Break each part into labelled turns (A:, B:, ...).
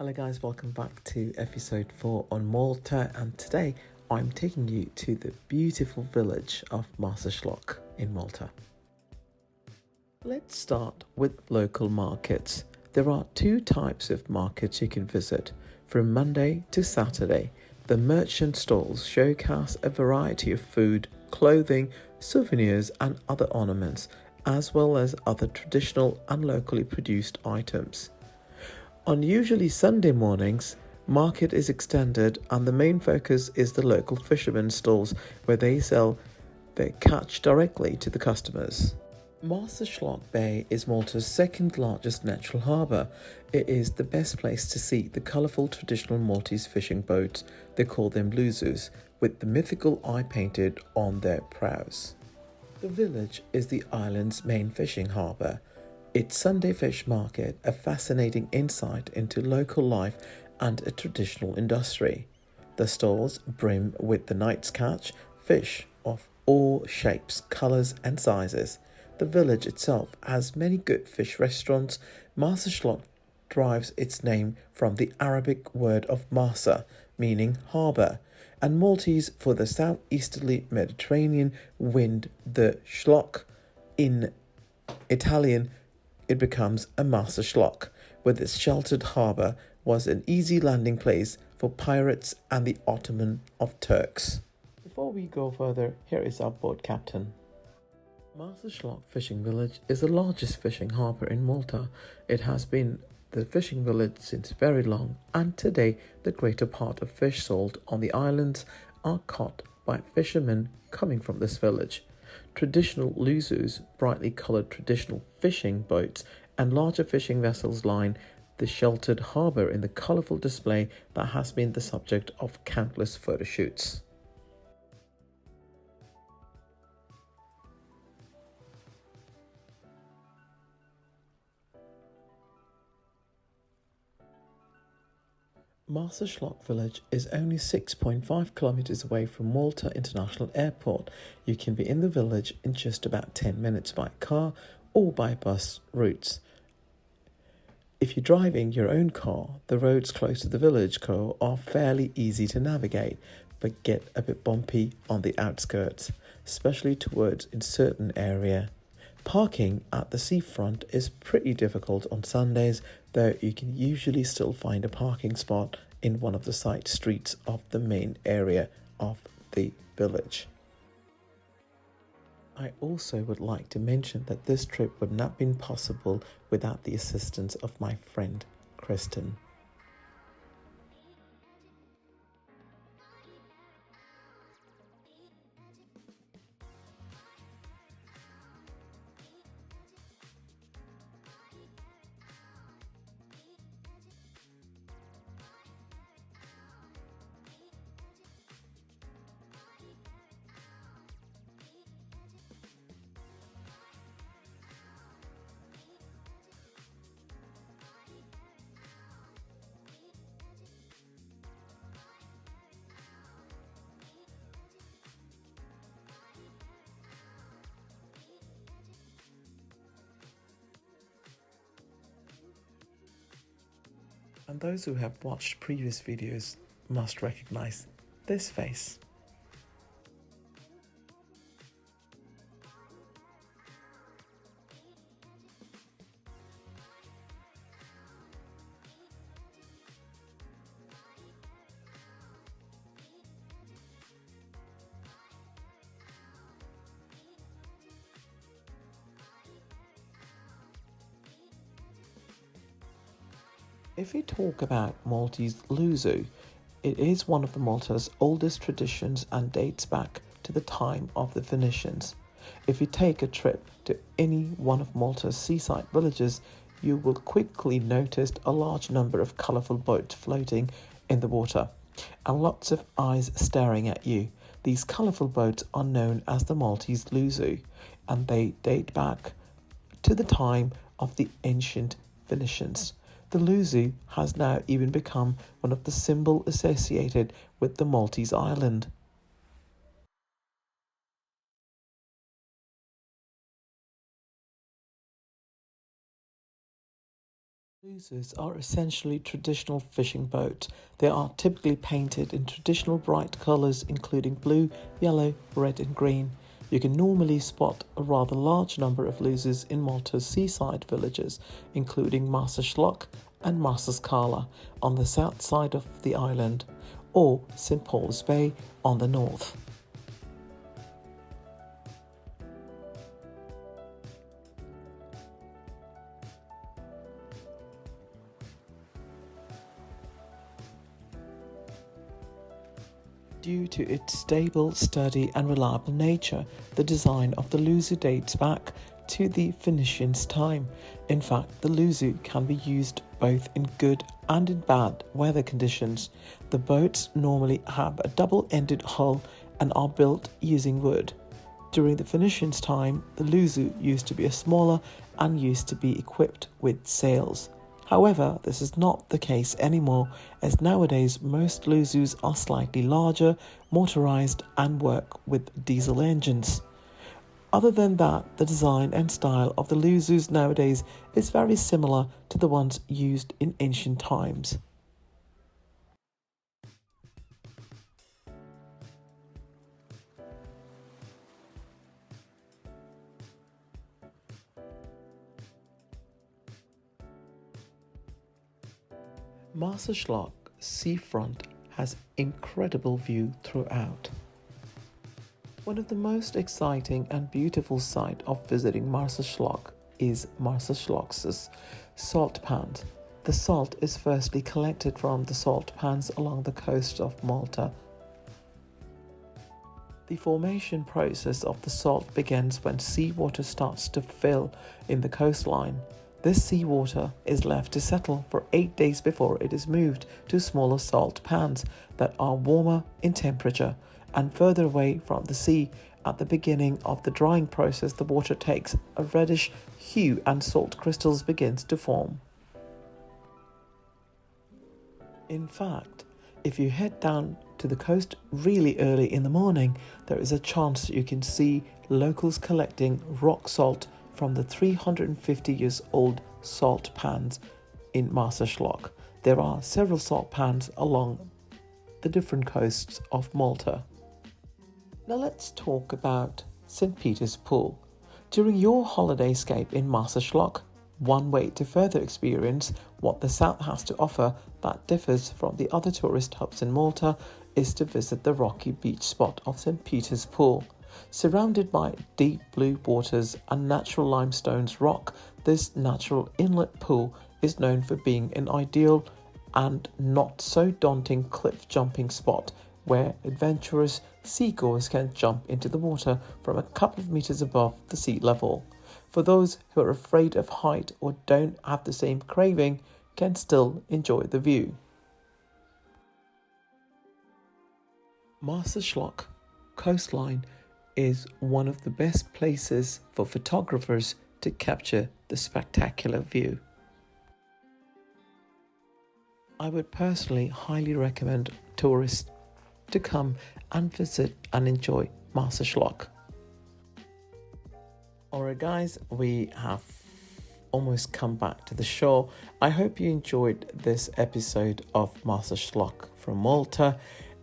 A: Hello guys, welcome back to episode 4 on Malta, and today I'm taking you to the beautiful village of Marsaxlokk in Malta. Let's start with local markets. There are two types of markets you can visit. From Monday to Saturday, the merchant stalls showcase a variety of food, clothing, souvenirs and other ornaments, as well as other traditional and locally produced items. On usually Sunday mornings, market is extended and the main focus is the local fishermen's stalls where they sell their catch directly to the customers. Marsaxlokk Bay is Malta's second largest natural harbour. It is the best place to see the colourful traditional Maltese fishing boats, they call them luzzus, with the mythical eye painted on their prows. The village is the island's main fishing harbour. Its Sunday fish market, a fascinating insight into local life and a traditional industry. The stalls brim with the night's catch, fish of all shapes, colours and sizes. The village itself has many good fish restaurants. Marsaxlokk derives its name from the Arabic word of Marsa, meaning harbour, and Maltese for the southeasterly Mediterranean wind, the Schlock. In Italian, it becomes a Marsaxlokk, with its sheltered harbour was an easy landing place for pirates and the Ottoman of Turks. Before we go further, here is our boat captain. Marsaxlokk Fishing Village is the largest fishing harbour in Malta. It has been the fishing village since very long, and today the greater part of fish sold on the islands are caught by fishermen coming from this village. Traditional luzzus, brightly coloured traditional fishing boats and larger fishing vessels line the sheltered harbour in the colourful display that has been the subject of countless photo shoots. Marsaxlokk village is only 6.5 kilometers away from Malta International Airport. You can be in the village in just about 10 minutes by car or by bus routes. If you're driving your own car, the roads close to the village core are fairly easy to navigate, but get a bit bumpy on the outskirts, especially towards in certain area. Parking at the seafront is pretty difficult on Sundays, though you can usually still find a parking spot in one of the side streets of the main area of the village. I also would like to mention that this trip would not have been possible without the assistance of my friend Kristen. And those who have watched previous videos must recognize this face. If we talk about Maltese luzzu, it is one of the Malta's oldest traditions and dates back to the time of the Venetians. If you take a trip to any one of Malta's seaside villages, you will quickly notice a large number of colourful boats floating in the water and lots of eyes staring at you. These colourful boats are known as the Maltese luzzu, and they date back to the time of the ancient Venetians. The luzzu has now even become one of the symbols associated with the Maltese island. Luzzus are essentially traditional fishing boats. They are typically painted in traditional bright colours including blue, yellow, red and green. You can normally spot a rather large number of luzzus in Malta's seaside villages, including Marsaxlokk and Marsaxlokk on the south side of the island, or St Paul's Bay on the north. Due to its stable, sturdy and reliable nature, the design of the luzzu dates back to the Phoenicians' time. In fact, the luzzu can be used both in good and in bad weather conditions. The boats normally have a double-ended hull and are built using wood. During the Phoenicians' time, the luzzu used to be smaller and used to be equipped with sails. However, this is not the case anymore, as nowadays most luzzus are slightly larger, motorized and work with diesel engines. Other than that, the design and style of the luzzus nowadays is very similar to the ones used in ancient times. Marsaxlokk seafront has incredible view throughout. One of the most exciting and beautiful sight of visiting Marsaxlokk is Marsaxlokk's salt pans. The salt is firstly collected from the salt pans along the coast of Malta. The formation process of the salt begins when seawater starts to fill in the coastline. This seawater is left to settle for 8 days before it is moved to smaller salt pans that are warmer in temperature and further away from the sea. At the beginning of the drying process, the water takes a reddish hue and salt crystals begins to form. In fact, if you head down to the coast really early in the morning, there is a chance you can see locals collecting rock salt from the 350 years old salt pans in Marsaxlokk. There are several salt pans along the different coasts of Malta. Now let's talk about St. Peter's Pool. During your holiday escape in Marsaxlokk, one way to further experience what the south has to offer that differs from the other tourist hubs in Malta is to visit the rocky beach spot of St. Peter's Pool. Surrounded by deep blue waters and natural limestones rock, this natural inlet pool is known for being an ideal and not so daunting cliff jumping spot where adventurous seagoers can jump into the water from a couple of meters above the sea level. For those who are afraid of height or don't have the same craving, can still enjoy the view. Marsaxlokk coastline is one of the best places for photographers to capture the spectacular view. I would personally highly recommend tourists to come and visit and enjoy Marsaxlokk. Alright guys, we have almost come back to the shore. I hope you enjoyed this episode of Marsaxlokk from Malta.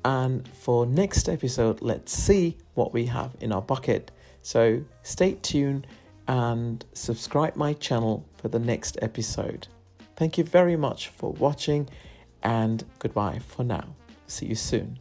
A: And for next episode, let's see what we have in our bucket. So stay tuned and subscribe my channel for the next episode. Thank you very much for watching and goodbye for now. See you soon.